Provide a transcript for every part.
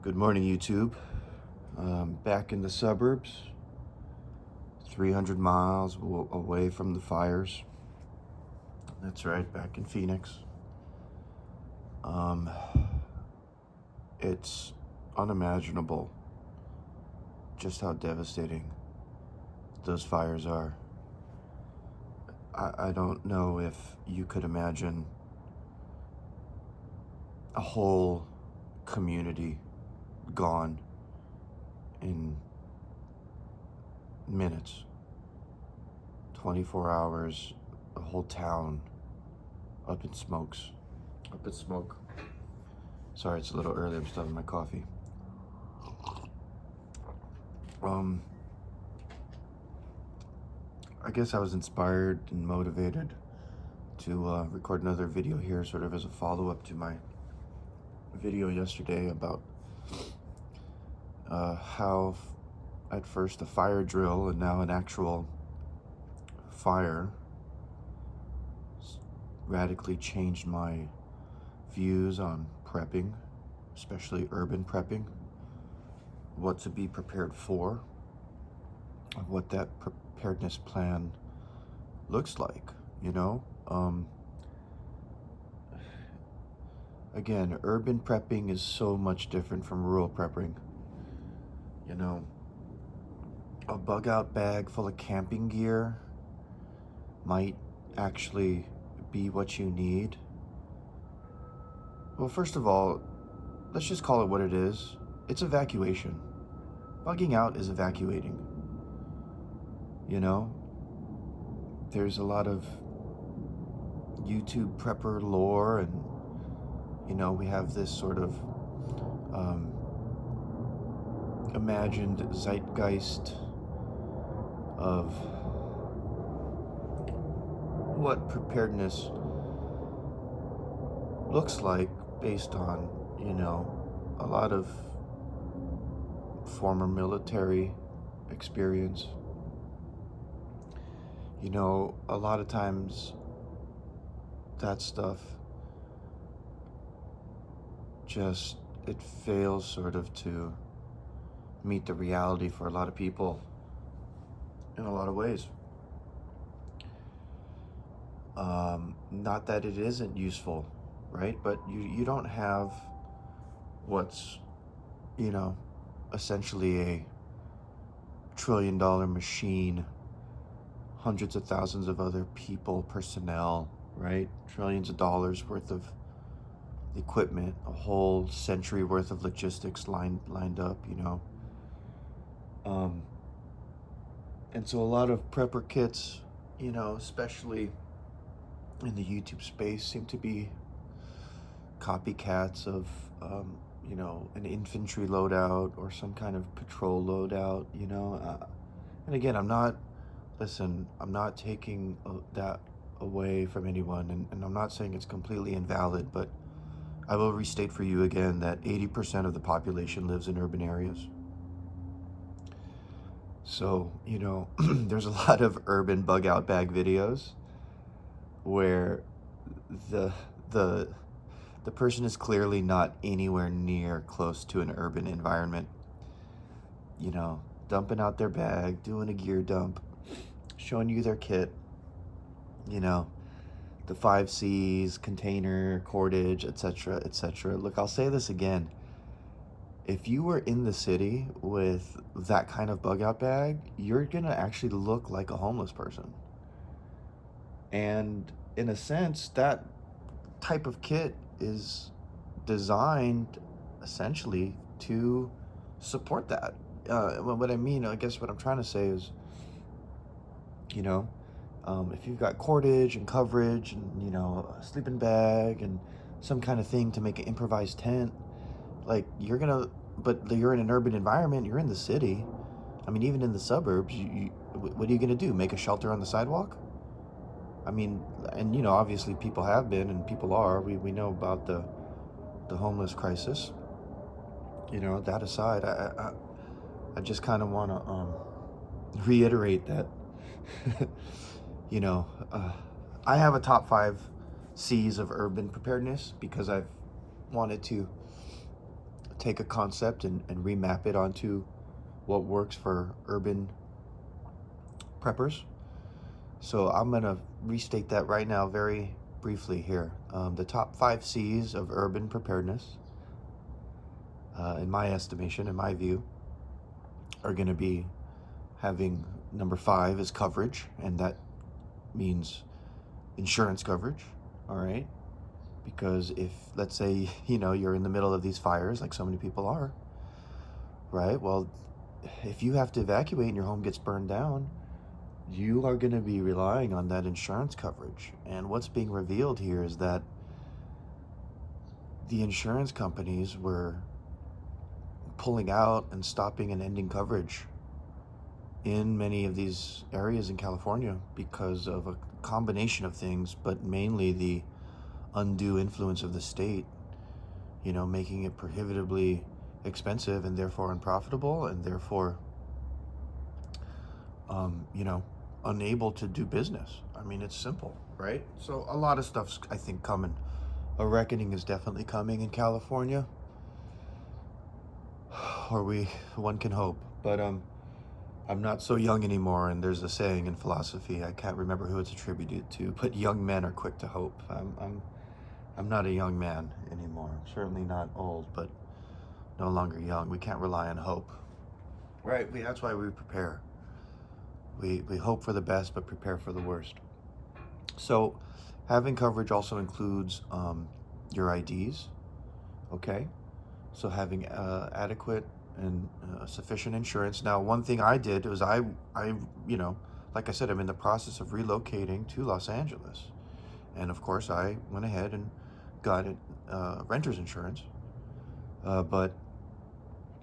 Good morning, YouTube. Back in the suburbs, 300 miles away from the fires. That's right, back in Phoenix. It's unimaginable just how devastating those fires are. I don't know if you could imagine a whole community gone in minutes, 24 hours, a whole town up in smoke. Sorry, it's a little early, I'm still having my coffee. I guess I was inspired and motivated to record another video here, sort of as a follow-up to my video yesterday about how at first a fire drill and now an actual fire radically changed my views on prepping, especially urban prepping, what to be prepared for, and what that preparedness plan looks like, Again, urban prepping is so much different from rural prepping. A bug out bag full of camping gear might actually be what you need. Well, first of all, let's just call it what it is. It's evacuation. Bugging out is evacuating. There's a lot of YouTube prepper lore, and we have this sort of imagined zeitgeist of what preparedness looks like based on, a lot of former military experience. A lot of times that stuff it fails sort of to meet the reality for a lot of people in a lot of ways. Not that it isn't useful, right? But you don't have what's, essentially a trillion-dollar machine, hundreds of thousands of other people, personnel, right? Trillions of dollars worth of equipment, a whole century worth of logistics lined up, and so a lot of prepper kits, especially in the YouTube space, seem to be copycats of, an infantry loadout or some kind of patrol loadout, and again, I'm not taking that away from anyone, and I'm not saying it's completely invalid, but I will restate for you again that 80% of the population lives in urban areas. So, there's a lot of urban bug out bag videos where the person is clearly not anywhere near close to an urban environment, dumping out their bag, doing a gear dump, showing you their kit, the 5 C's, container, cordage, etc., etc. Look, I'll say this again. If you were in the city with that kind of bug out bag, you're gonna actually look like a homeless person. And in a sense, that type of kit is designed essentially to support that. What I mean, I guess what I'm trying to say is, if you've got cordage and coverage and, a sleeping bag and some kind of thing to make an improvised tent, like but you're in an urban environment, you're in the city. I mean, even in the suburbs, what are you gonna do? Make a shelter on the sidewalk? I mean, and obviously people have been and people are. We know about the homeless crisis. That aside, I just kind of want to reiterate that, I have a top 5 C's of urban preparedness because I've wanted to take a concept and remap it onto what works for urban preppers. So I'm going to restate that right now very briefly here. The top 5 C's of urban preparedness, in my estimation, in my view, are going to be having number 5 is coverage, and that means insurance coverage, all right? Because if, let's say, you're in the middle of these fires, like so many people are, right? Well, if you have to evacuate and your home gets burned down, you are going to be relying on that insurance coverage. And what's being revealed here is that the insurance companies were pulling out and stopping and ending coverage in many of these areas in California because of a combination of things, but mainly the undue influence of the state, making it prohibitively expensive and therefore unprofitable, and therefore unable to do business. I mean, it's simple, right? So a lot of stuff's, I think, coming. A reckoning is definitely coming in California, or one can hope. But I'm not so young anymore, and there's a saying in philosophy, I can't remember who it's attributed to, but young men are quick to hope. I'm not a young man anymore. I'm certainly not old, but no longer young. We can't rely on hope, right? That's why we prepare. We hope for the best, but prepare for the worst. So having coverage also includes your IDs, okay? So having adequate and sufficient insurance. Now, one thing I did was I like I said, I'm in the process of relocating to Los Angeles. And of course, I went ahead and got it, renter's insurance. But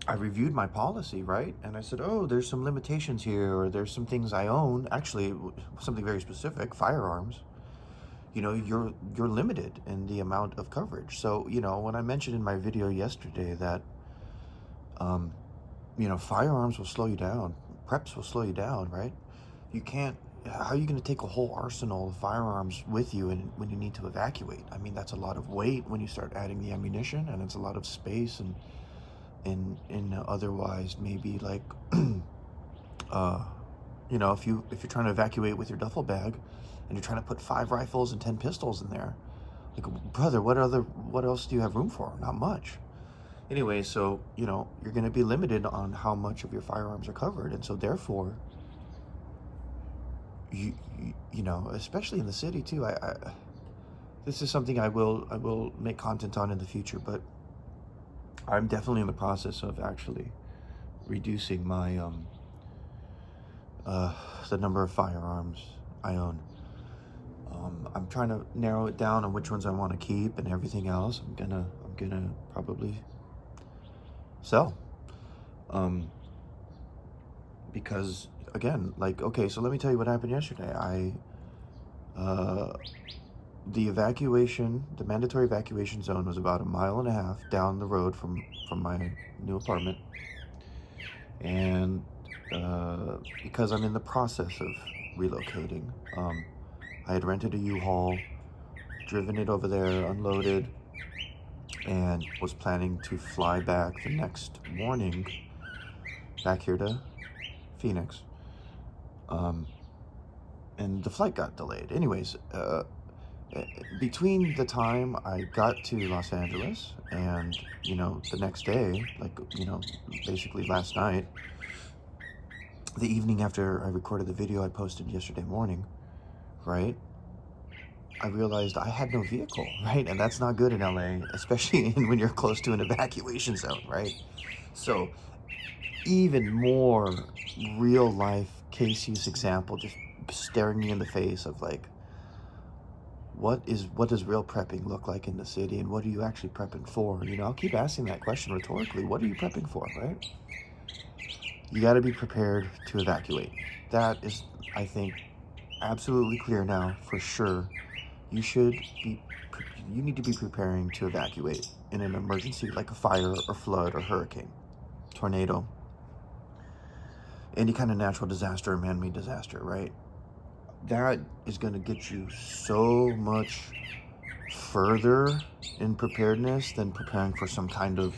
I reviewed my policy, right? And I said, oh, there's some limitations here, or there's some things I own. Actually, something very specific, firearms. You're limited in the amount of coverage. So, when I mentioned in my video yesterday that, firearms will slow you down. Preps will slow you down, right? You can't, how are you going to take a whole arsenal of firearms with you when you need to evacuate? I mean, that's a lot of weight when you start adding the ammunition, and it's a lot of space, and otherwise maybe like, if you're trying to evacuate with your duffel bag and you're trying to put 5 rifles and 10 pistols in there, like, brother, what else do you have room for? Not much. Anyway, so, you're going to be limited on how much of your firearms are covered. And so therefore, especially in the city too, this is something I will make content on in the future, but I'm definitely in the process of actually reducing my the number of firearms I own. I'm trying to narrow it down on which ones I want to keep, and everything else I'm gonna probably sell. Because again, like, okay, so let me tell you what happened yesterday. The mandatory evacuation zone was about 1.5 miles down the road from my new apartment. And because I'm in the process of relocating, I had rented a U-Haul, driven it over there, unloaded, and was planning to fly back the next morning back here to Phoenix. And the flight got delayed. Anyways, between the time I got to Los Angeles and, the next day, like, basically last night, the evening after I recorded the video I posted yesterday morning, right, I realized I had no vehicle, right? And that's not good in LA, especially when you're close to an evacuation zone, right? So even more real life case use example just staring me in the face of, like, what does real prepping look like in the city, and what are you actually prepping for? I'll keep asking that question rhetorically. What are you prepping for, right? You got to be prepared to evacuate. That is, I think, absolutely clear now, for sure. You need to be preparing to evacuate in an emergency, like a fire or flood or hurricane, tornado, any kind of natural disaster or man-made disaster, right? That is going to get you so much further in preparedness than preparing for some kind of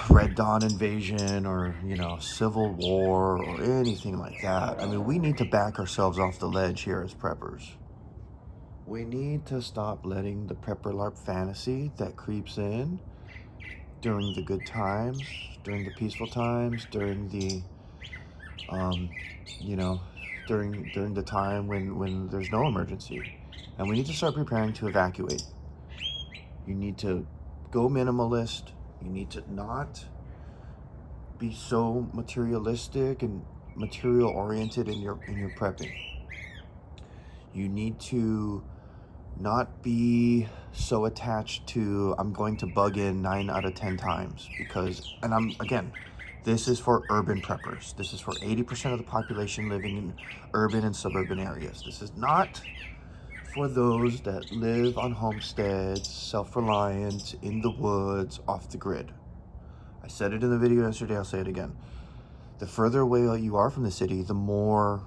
Red Dawn invasion or, Civil War or anything like that. I mean, we need to back ourselves off the ledge here as preppers. We need to stop letting the prepper LARP fantasy that creeps in during the good times, during the peaceful times, during the, um, you know, during the time when there's no emergency. And we need to start preparing to evacuate. You need to go minimalist. You need to not be so materialistic and material oriented in your prepping. You need to not be so attached to I'm going to bug in 9 out of 10 times because, and this is for urban preppers. This is for 80% of the population living in urban and suburban areas. This is not for those that live on homesteads, self-reliant, in the woods, off the grid. I said it in the video yesterday, I'll say it again. The further away you are from the city, the more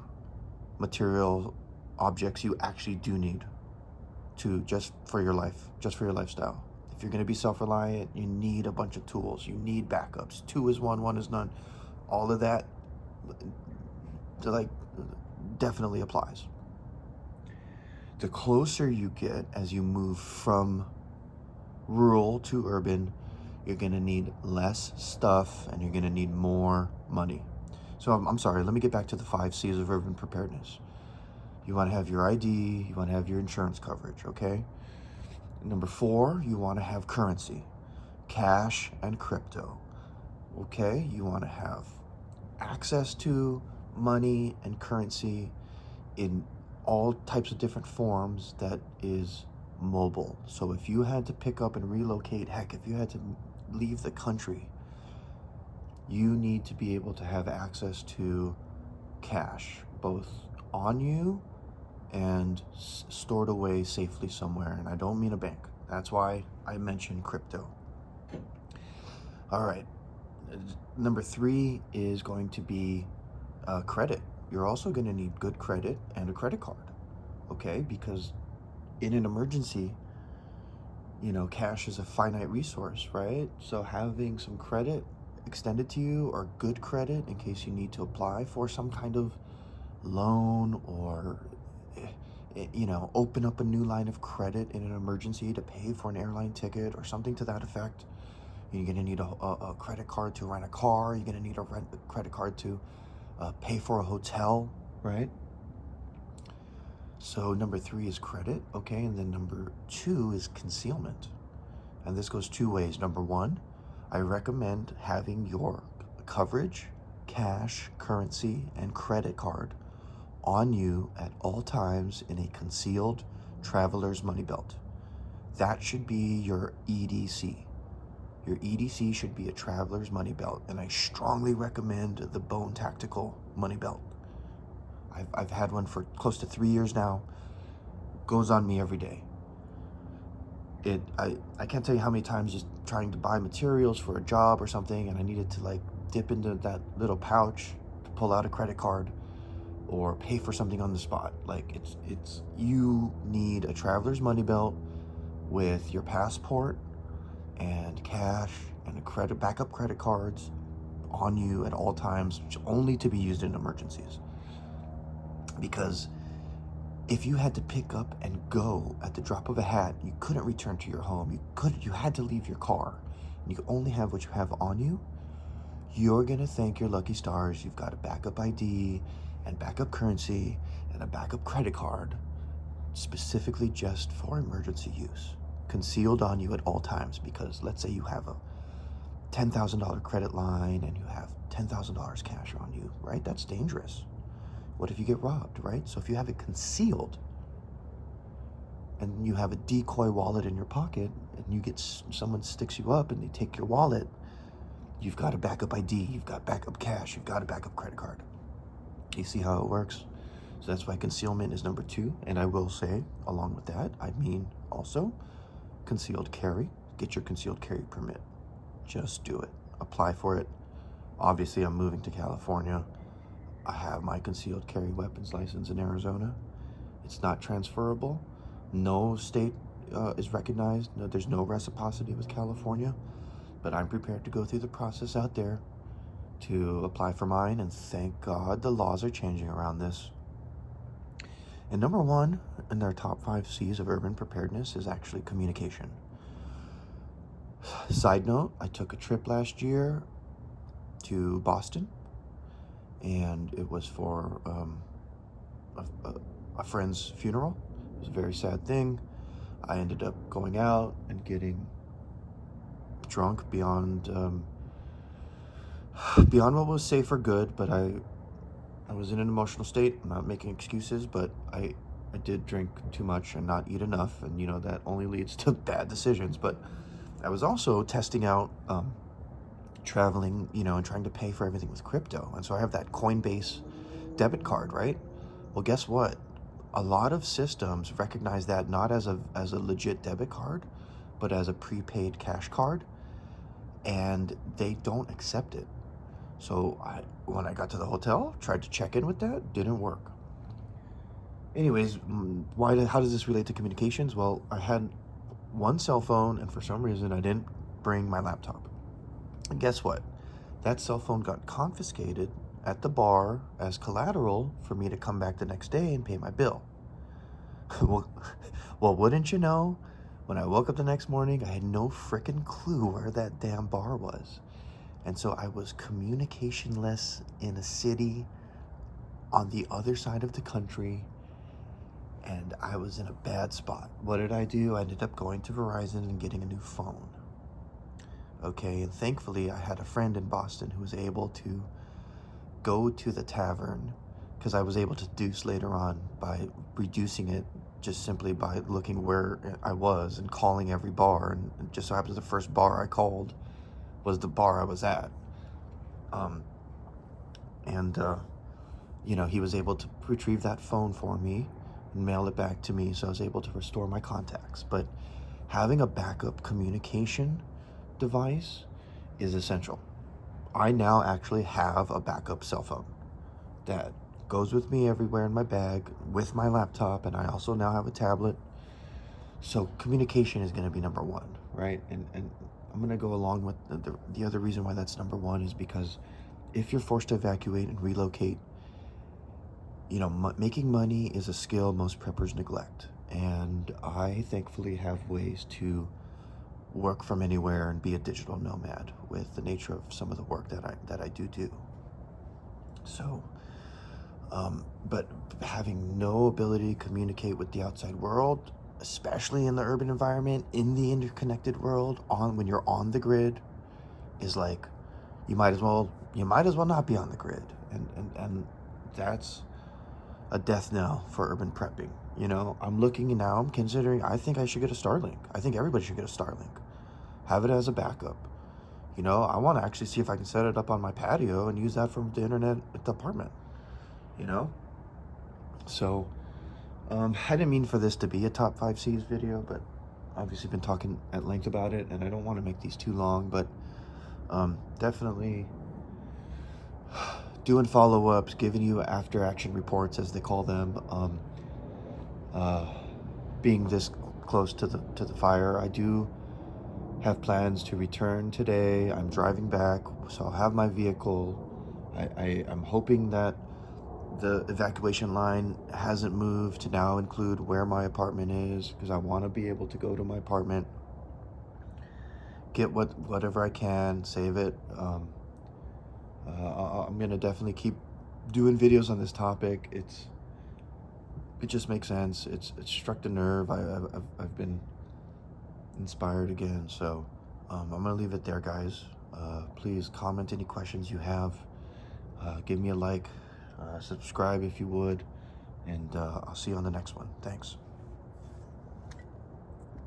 material objects you actually do need to just for your life, just for your lifestyle. If you're going to be self-reliant, you need a bunch of tools. You need backups. 2 is 1, 1 is none. All of that, definitely applies. The closer you get as you move from rural to urban, you're going to need less stuff and you're going to need more money. So I'm sorry, let me get back to the 5 C's of urban preparedness. You want to have your ID, you want to have your insurance coverage, okay? Number 4, you want to have currency, cash and crypto, okay? You want to have access to money and currency in all types of different forms that is mobile. So if you had to pick up and relocate, heck, if you had to leave the country, you need to be able to have access to cash, both on you and stored away safely somewhere. And I don't mean a bank. That's why I mentioned crypto. All right. Number 3 is going to be credit. You're also going to need good credit and a credit card, okay? Because in an emergency, cash is a finite resource, right? So having some credit extended to you or good credit in case you need to apply for some kind of loan or open up a new line of credit in an emergency to pay for an airline ticket or something to that effect. You're going to need a credit card to rent a car. You're going to need a credit card to pay for a hotel, right? So number 3 is credit, okay? And then number 2 is concealment. And this goes 2 ways. Number 1, I recommend having your coverage, cash, currency, and credit card on you at all times in a concealed traveler's money belt. That should be your EDC. Your EDC should be a traveler's money belt, and I strongly recommend the Bone Tactical money belt. I've had one for close to 3 years now. Goes on me every day. I can't tell you how many times just trying to buy materials for a job or something, and I needed to dip into that little pouch to pull out a credit card or pay for something on the spot. It's you need a traveler's money belt with your passport and cash and backup credit cards on you at all times, only to be used in emergencies. Because if you had to pick up and go at the drop of a hat, you couldn't return to your home. You had to leave your car, and you could only have what you have on you. You're gonna thank your lucky stars. You've got a backup ID and backup currency and a backup credit card, specifically just for emergency use, concealed on you at all times. Because let's say you have a $10,000 credit line and you have $10,000 cash on you, right? That's dangerous. What if you get robbed, right? So if you have it concealed and you have a decoy wallet in your pocket and someone sticks you up and they take your wallet, you've got a backup ID, you've got backup cash, you've got a backup credit card. You see how it works? So that's why concealment is number 2. And I will say, along with that, I mean also concealed carry. Get your concealed carry permit. Just do it. Apply for it. Obviously, I'm moving to California. I have my concealed carry weapons license in Arizona. It's not transferable. No state is recognized. No, there's no reciprocity with California. but I'm prepared to go through the process out there to apply for mine, and thank God the laws are changing around this. And number one in their top 5 C's of urban preparedness is actually communication. Side note, I took a trip last year to Boston, and it was for a friend's funeral. It was a very sad thing. I ended up going out and getting drunk beyond what was safe or good, but I was in an emotional state. I'm not making excuses, but I did drink too much and not eat enough, and that only leads to bad decisions. But I was also testing out traveling, and trying to pay for everything with crypto, and so I have that Coinbase debit card, right? Well, guess what? A lot of systems recognize that not as a legit debit card, but as a prepaid cash card, and they don't accept it. So when I got to the hotel, tried to check in with that, didn't work. Anyways, how does this relate to communications? Well, I had one cell phone, and for some reason I didn't bring my laptop. And guess what? That cell phone got confiscated at the bar as collateral for me to come back the next day and pay my bill. well, wouldn't you know, when I woke up the next morning, I had no frickin' clue where that damn bar was. And so I was communicationless in a city on the other side of the country, and I was in a bad spot. What did I do? I ended up going to Verizon and getting a new phone. Okay, and thankfully I had a friend in Boston who was able to go to the tavern, because I was able to deduce later on by reducing it just simply by looking where I was and calling every bar, and it just so happens the first bar I called was the bar I was at. He was able to retrieve that phone for me and mail it back to me, so I was able to restore my contacts. But having a backup communication device is essential. I now actually have a backup cell phone that goes with me everywhere in my bag with my laptop, and I also now have a tablet. So communication is going to be number one, right? And I'm going to go along with the other reason why that's number one is because if you're forced to evacuate and relocate, making money is a skill most preppers neglect. And I thankfully have ways to work from anywhere and be a digital nomad with the nature of some of the work that I do. So, but having no ability to communicate with the outside world, especially in the urban environment, in the interconnected world, when you're on the grid, is like, you might as well not be on the grid, and that's a death knell for urban prepping. I'm looking now, I'm considering, I think I should get a Starlink. I think everybody should get a Starlink. Have it as a backup. I want to actually see if I can set it up on my patio and use that from the internet at the apartment. So, I didn't mean for this to be a top 5 C's video, but obviously been talking at length about it, and I don't want to make these too long, but definitely doing follow-ups, giving you after-action reports, as they call them. Being this close to the fire, I do have plans to return today. I'm driving back, so I'll have my vehicle. I'm hoping that the evacuation line hasn't moved to now include where my apartment is, because I want to be able to go to my apartment, get whatever I can, save it. I'm gonna definitely keep doing videos on this topic. It just makes sense. It's struck a nerve. I've been inspired again. So I'm gonna leave it there, guys. Please comment any questions you have. Give me a like, subscribe if you would, and I'll see you on the next one. Thanks.